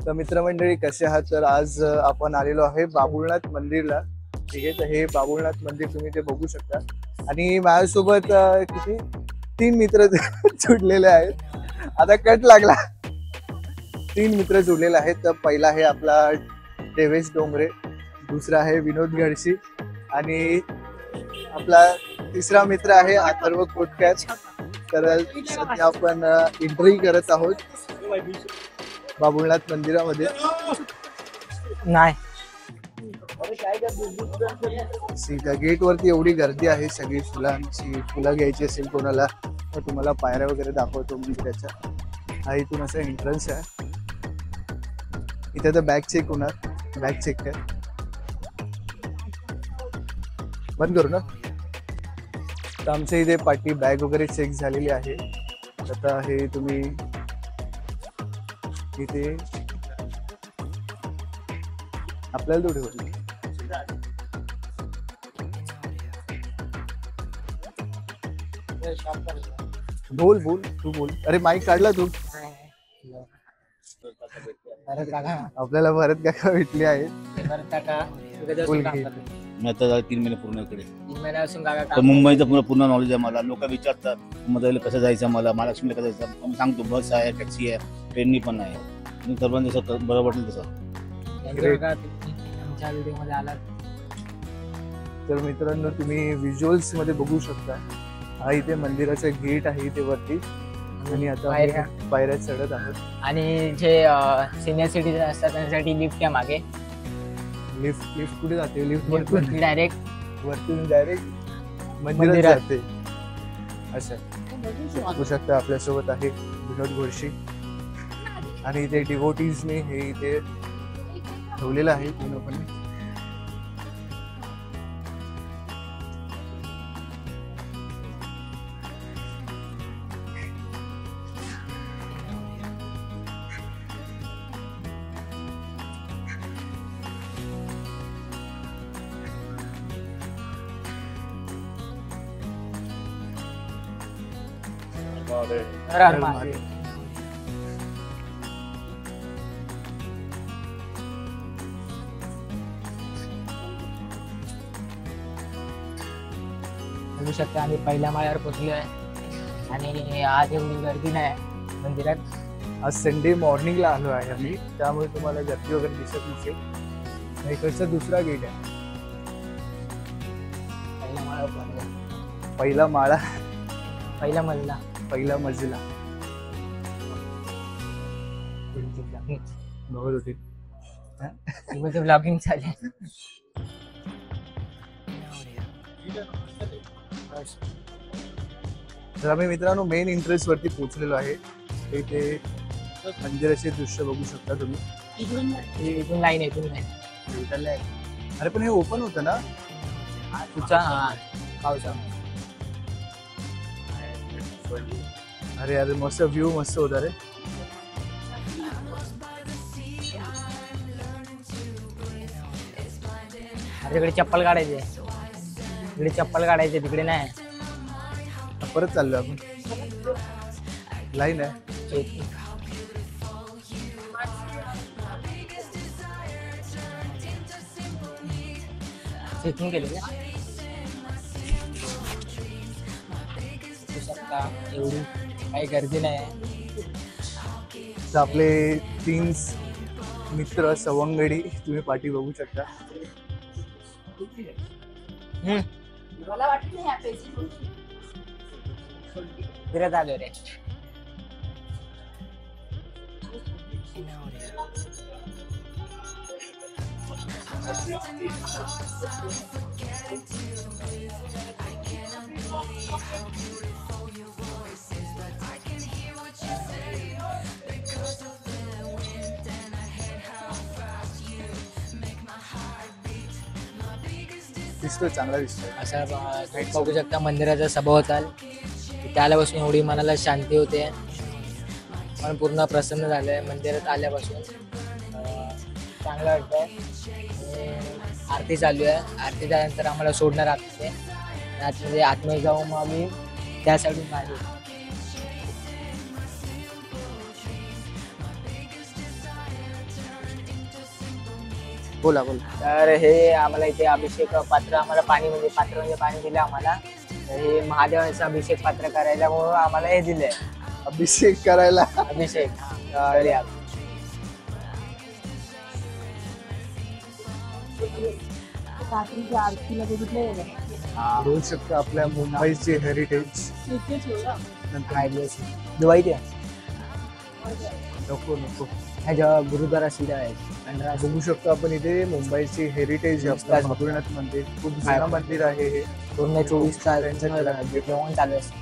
तर मित्रमंडळी कसे आहात? तर आज आपण आलेलो आहे बाबुलनाथ मंदिरला. ठीक आहे, तर हे बाबुलनाथ मंदिर तुम्ही ते बघू शकता आणि माझ्यासोबत किती 3 मित्र जुडलेले आहेत. आता कट लागला. 3 मित्र जुडलेले आहेत. तर पहिला आहे आपला देवेश डोंगरे, दुसरा आहे विनोद गडशी आणि आपला तिसरा मित्र आहे अथर्व कोटकर. तर सध्या आपण एंट्री करत आहोत बाबुलनाथ मंदिरामध्ये. नाही गेट वरती एवढी गर्दी आहे, सगळी फुलं घ्यायची असेल कोणाला तर तुम्हाला पायऱ्या वगैरे दाखवतो मंदिराच्या. हा इथून असा एंट्रन्स आहे. इथे तर बॅग चेक होणार, बॅग चेक कर, बंद करू ना. तर आमच्या इथे पाठी बॅग वगैरे चेक झालेली आहे. आता हे तुम्ही इथे आपल्याला थोडी होती बोल बोल तू बोल. अरे माईक काढला तू. आपल्याला भरत काका भेटले आहेत. मी आता 3 महिने पूर्ण इकडे. मुंबईचं पूर्ण नॉलेज आहे मला. लोक विचारतात मुंबईला कसं जायचं, मला महालक्ष्मीला कसं जायचं. आम्ही सांगतो बस आहे, टॅक्सी आहे, ट्रेननी पण आहे. सर्वांनी जसं बरं वाटेल तसं. तर मित्रांनो तुम्ही व्हिज्युअल्स मध्ये बघू शकता. हा इथे मंदिराचं गेट आहे इथे वरती आणि आता पायऱ्या चढत आहोत. आणि जे सिनियर सिटीजन असतात त्यांच्यासाठी लिफ्ट आहे मागे. लिफ्ट कुठे जाते? लिफ्ट डायरेक्ट वरतून डायरेक्ट मंदिरात जाते. असं बघू शकता. आपल्यासोबत आहे विनोद घोडशी आणि इथे डिवोटीजने हे इथे ठेवलेलं आहे पूर्णपणे. बघू शकता आम्ही पहिल्या माळ्यावर पोहोचलो आहे आणि आज एवढी गर्दी नाही मंदिरात. आज संडे मॉर्निंगला आलो आहे आम्ही, त्यामुळे तुम्हाला गर्दी वगैरे दिसत नसेल. इकडचा दुसरा गेट आहे. पहिला माळा पहिला मजला बघत होते. ब्लॉगिंग चालेल. तर आम्ही मित्रांनो मेन एंट्रन्स वरती पोहोचलेलो आहे. इथे मंदिराचे दृश्य बघू शकता तुम्ही. इथून लाईन आहे, इथून लाईन. अरे पण हे ओपन होतं ना तुझा पावसा. अरे अरे मस्त व्ह्यू मस्त होता रे. इकडे चप्पल काढायचे, इकडे चप्पल काढायचे, तिकडे नाही. परत चाललो आपण. लाईन आहे. चेकिंग केली का एवढी काही गर्दी नाही. तर आपले 3 मित्र सवंगडी तुम्ही पाठी बघू शकता. फिरत आलो रे. दिसतोय, चांगला दिसतोय. असा बघू शकता मंदिराचा सभोवताल. इथे आल्यापासून एवढी मनाला शांती होते. मन पूर्ण प्रसन्न झालंय मंदिरात आल्यापासून. चांगलं वाटतंय. आरती चालू आहे. आरती झाल्यानंतर आम्हाला सोडणार आतमध्ये. आतमध्ये आतमध्ये जाऊन मग आम्ही त्या साईडून बाहेर येतो. बोला बोला. तर हे आम्हाला इथे अभिषेक पात्र आम्हाला पाणी म्हणजे पात्र म्हणजे पाणी दिलं आम्हाला. तर हे महादेवाचं अभिषेक पात्र करायला म्हणून आम्हाला हे दिलंय अभिषेक करायला. अभिषेक. तर या. बोलू शकता आपल्या मुंबईची हेरिटेज. दिवाळी ते नको नको. ह्या गुरुद्वारा सीधा आहे. बघू शकतो आपण इथे मुंबईची हेरिटेज आपलं बाबुलनाथ मंदिर. खूप जुनं मंदिर आहे हे. पूर्ण 24 तास जेवण चालू असतं.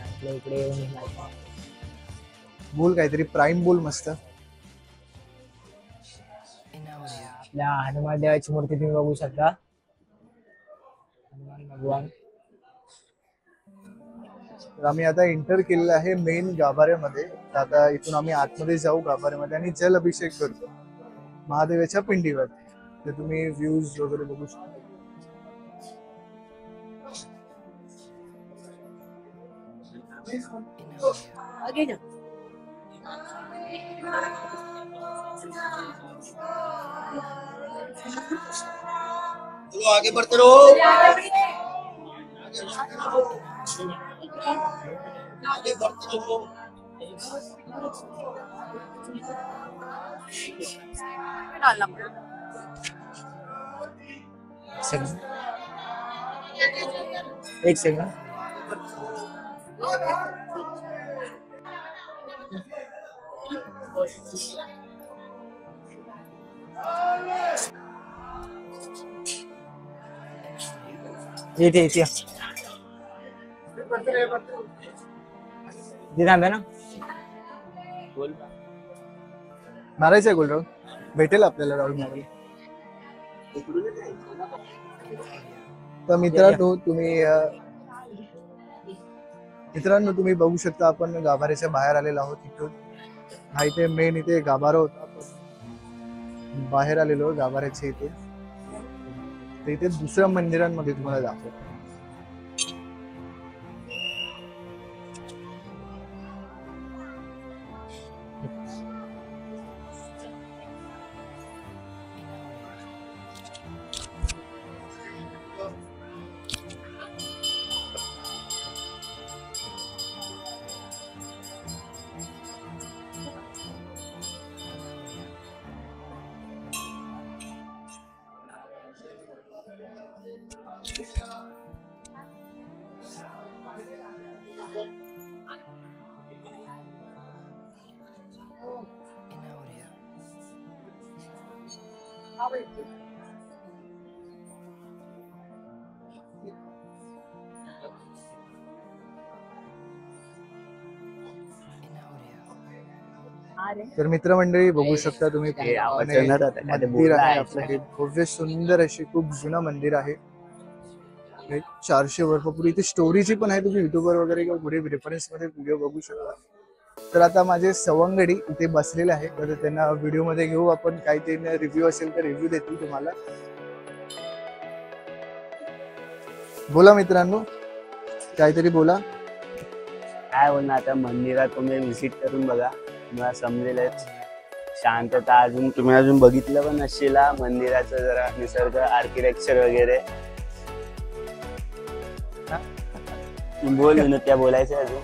आपल्या इकडे येऊन बोल काहीतरी प्राईम बोल मस्त. आपल्या हनुमान देवाची मूर्ती तुम्ही बघू शकता. हनुमान भगवान. तर आम्ही आता एंटर केलेलं आहे मेन गाभाऱ्यामध्ये. तर आता इथून आम्ही आतमध्ये जाऊ गाभाऱ्यामध्ये आणि जल अभिषेक करतो महादेवाच्या पिंडीवर. तर तुम्ही व्ह्यूज वगैरे बघू शकता. आगे बढ़ते रहो. आगे बढ़ते रहो. एक सेकंड. इथे इथे थांबे ना. मारायचंय गोल राऊंड. भेटेल आपल्याला राऊंड मारायला. तर मित्रांनो तुम्ही बघू शकता आपण गाभाऱ्याच्या बाहेर आलेलो आहोत. इथून हा इथे मेन इथे गाभारा होता. आपण बाहेर आलेलो गाभाऱ्याच्या इथे. तर इथे दुसऱ्या मंदिरांमध्ये तुम्हाला दाखवतो. तर मित्रमंडळी बघू शकता तुम्ही मंदिर आहे आपलं हे भव्य सुंदर अशी खूप जुनं मंदिर आहे. 400 वर्षापूर्वी. इथे स्टोरीची पण आहे. तुम्ही युट्यूबवर वगैरे किंवा पुढे रेफरन्स मध्ये व्हिडिओ बघू शकता. तर आता माझे सवंगडी इथे बसलेले आहे. तर त्यांना व्हिडिओ मध्ये घेऊ आपण. काही ते रिव्ह्यू असेल तर रिव्ह्यू देतील तुम्हाला. बोला मित्रांनो काहीतरी बोला. काय बोलणार आता. मंदिरात तुम्ही व्हिजिट करून बघा तुम्हाला समजेलच. शांतता तुम्ही अजून बघितलं पण नसेल मंदिराचं जरा निसर्ग आर्किटेक्चर वगैरे. बोल ना त्या बोलायचं अजून.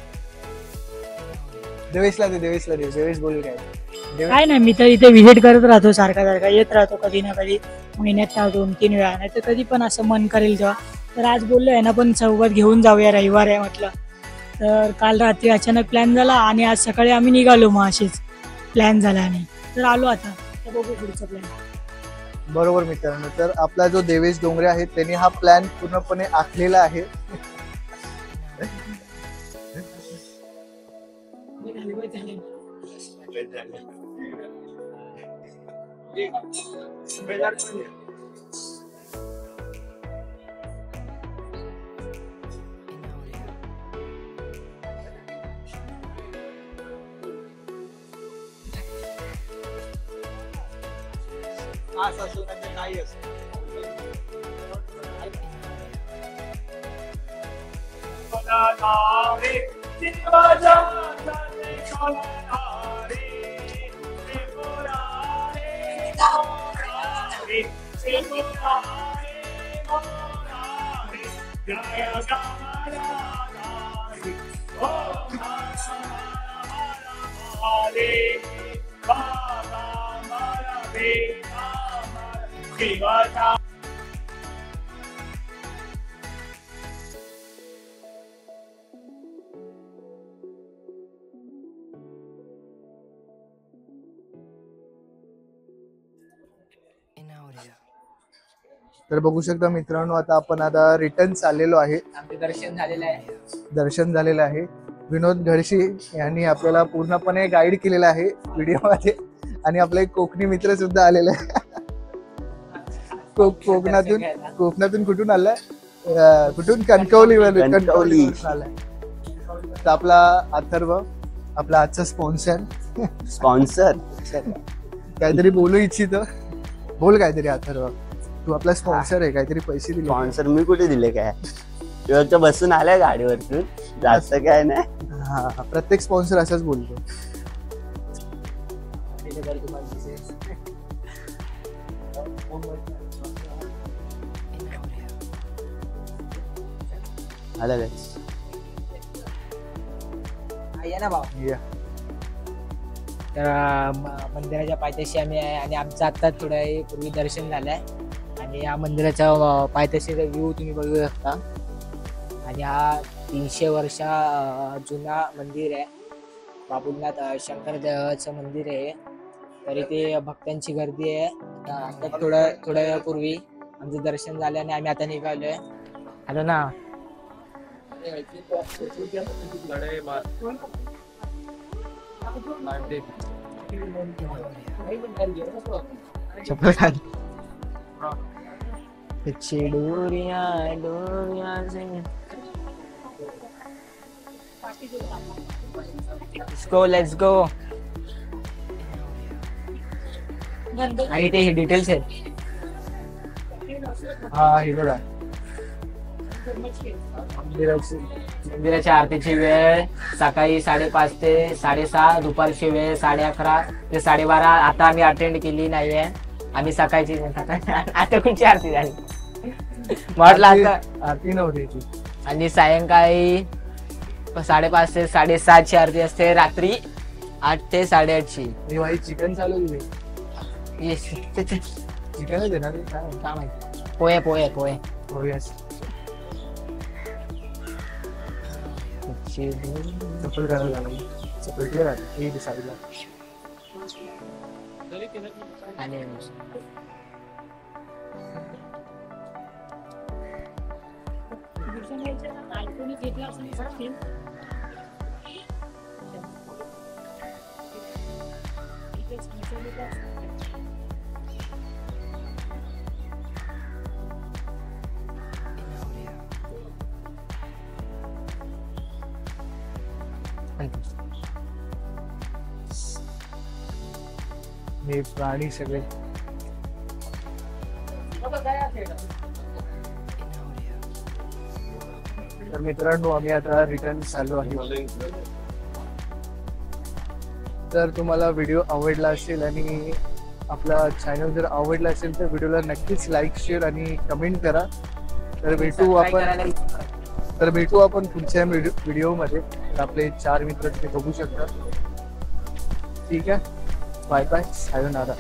देवेशला दे. देवेश बोल काय. काय नाही मी तर इथे व्हिजिट करत राहतो सारखा येत राहतो कधी ना कधी. महिन्यात 2-3 वेळा. नाही तर कधी पण असं मन करेल तेव्हा. तर आज बोललो यांना पण सोबत घेऊन जाऊया. रविवार आहे म्हटलं. तर काल रात्री अचानक प्लॅन झाला आणि आज सकाळी आम्ही निघालो. मग असेच प्लॅन झाला आणि तर आलो आता. तर बघू पुढचा प्लॅन. बरोबर मित्रांनो. तर आपला जो देवेश डोंगरे आहे त्यांनी हा प्लॅन पूर्णपणे आखलेला आहे. तर बघू शकता मित्रांनो, आता रिटर्न चाललेलो आहे. आमचं दर्शन झालेलं आहे. दर्शन झालेलं आहे. विनोद घडशी यांनी आपल्याला पूर्णपणे गाईड केलेलं आहे व्हिडिओमध्ये. आणि आपले एक कोकणी मित्र सुद्धा आलेले आहे. कोकणातून कुठून आलाय? कुठून? कणकवली आलाय. तर आपला अथर्व, आपला आजचा स्पॉन्सर काहीतरी बोलू इच्छितो. बोल काहीतरी अथर्व, तू आपला स्पॉन्सर आहे, काहीतरी पैसे दिले. स्पॉन्सर मी कुठे दिले काय? फक्त बसून आलाय गाडीवरतून, जास्त काय नाही. हा, प्रत्येक स्पॉन्सर असंच बोलतो. आलं काय? आहे ना भाऊ. तर मंदिराच्या पायथ्याशी आम्ही आहे आणि आमचं आत्ता थोड्या पूर्वी दर्शन झालंय. आणि या मंदिराच्या पायथ्याशीचा व्ह्यू तुम्ही बघू शकता. आणि हा 300 वर्षा जुना मंदिर आहे. बाबुलनाथ शंकर देवाचं मंदिर आहे. तरी ते भक्तांची गर्दी आहे. आता थोड्या वेळापूर्वी आमचं दर्शन झालं आणि आम्ही आता निघालोय. आलो ना. चप्पल घाल. Let's go. आणि ते डिटेल्स आहेत. हा, हे बघा. मंदिराच्या आरतीची वेळ सकाळी 5:30 ते 6:30. दुपारची वेळ 11:30 ते 12:30. आता आम्ही अटेंड केली नाहीये. आम्ही सकाळची आता कुठची आरती झाली म्हटलं आता. आरती नव्हती. आणि सायंकाळी 5:30 ते 7:30 आरती असते. रात्री 8 ते 8:30. भाई चिकन चालू दिले. चिकनच देणार काय माहिती. पोहे चप्पल घालायला लागली. चप्पल क्लिअर आहे. हे साईडला. आणि हे प्राणी सगळे. तर मित्रांनो, आम्ही आता रिटर्न चाललो आहे. तर तुम्हाला व्हिडिओ आवडला असेल आणि आपला चॅनल जर आवडला असेल तर व्हिडिओला नक्कीच लाईक, शेअर आणि कमेंट करा. तर भेटू आपण पुढच्या व्हिडिओमध्ये. आपले 4 मित्र तुम्ही बघू शकता. ठीक आहे. Bye bye. सायोनारा.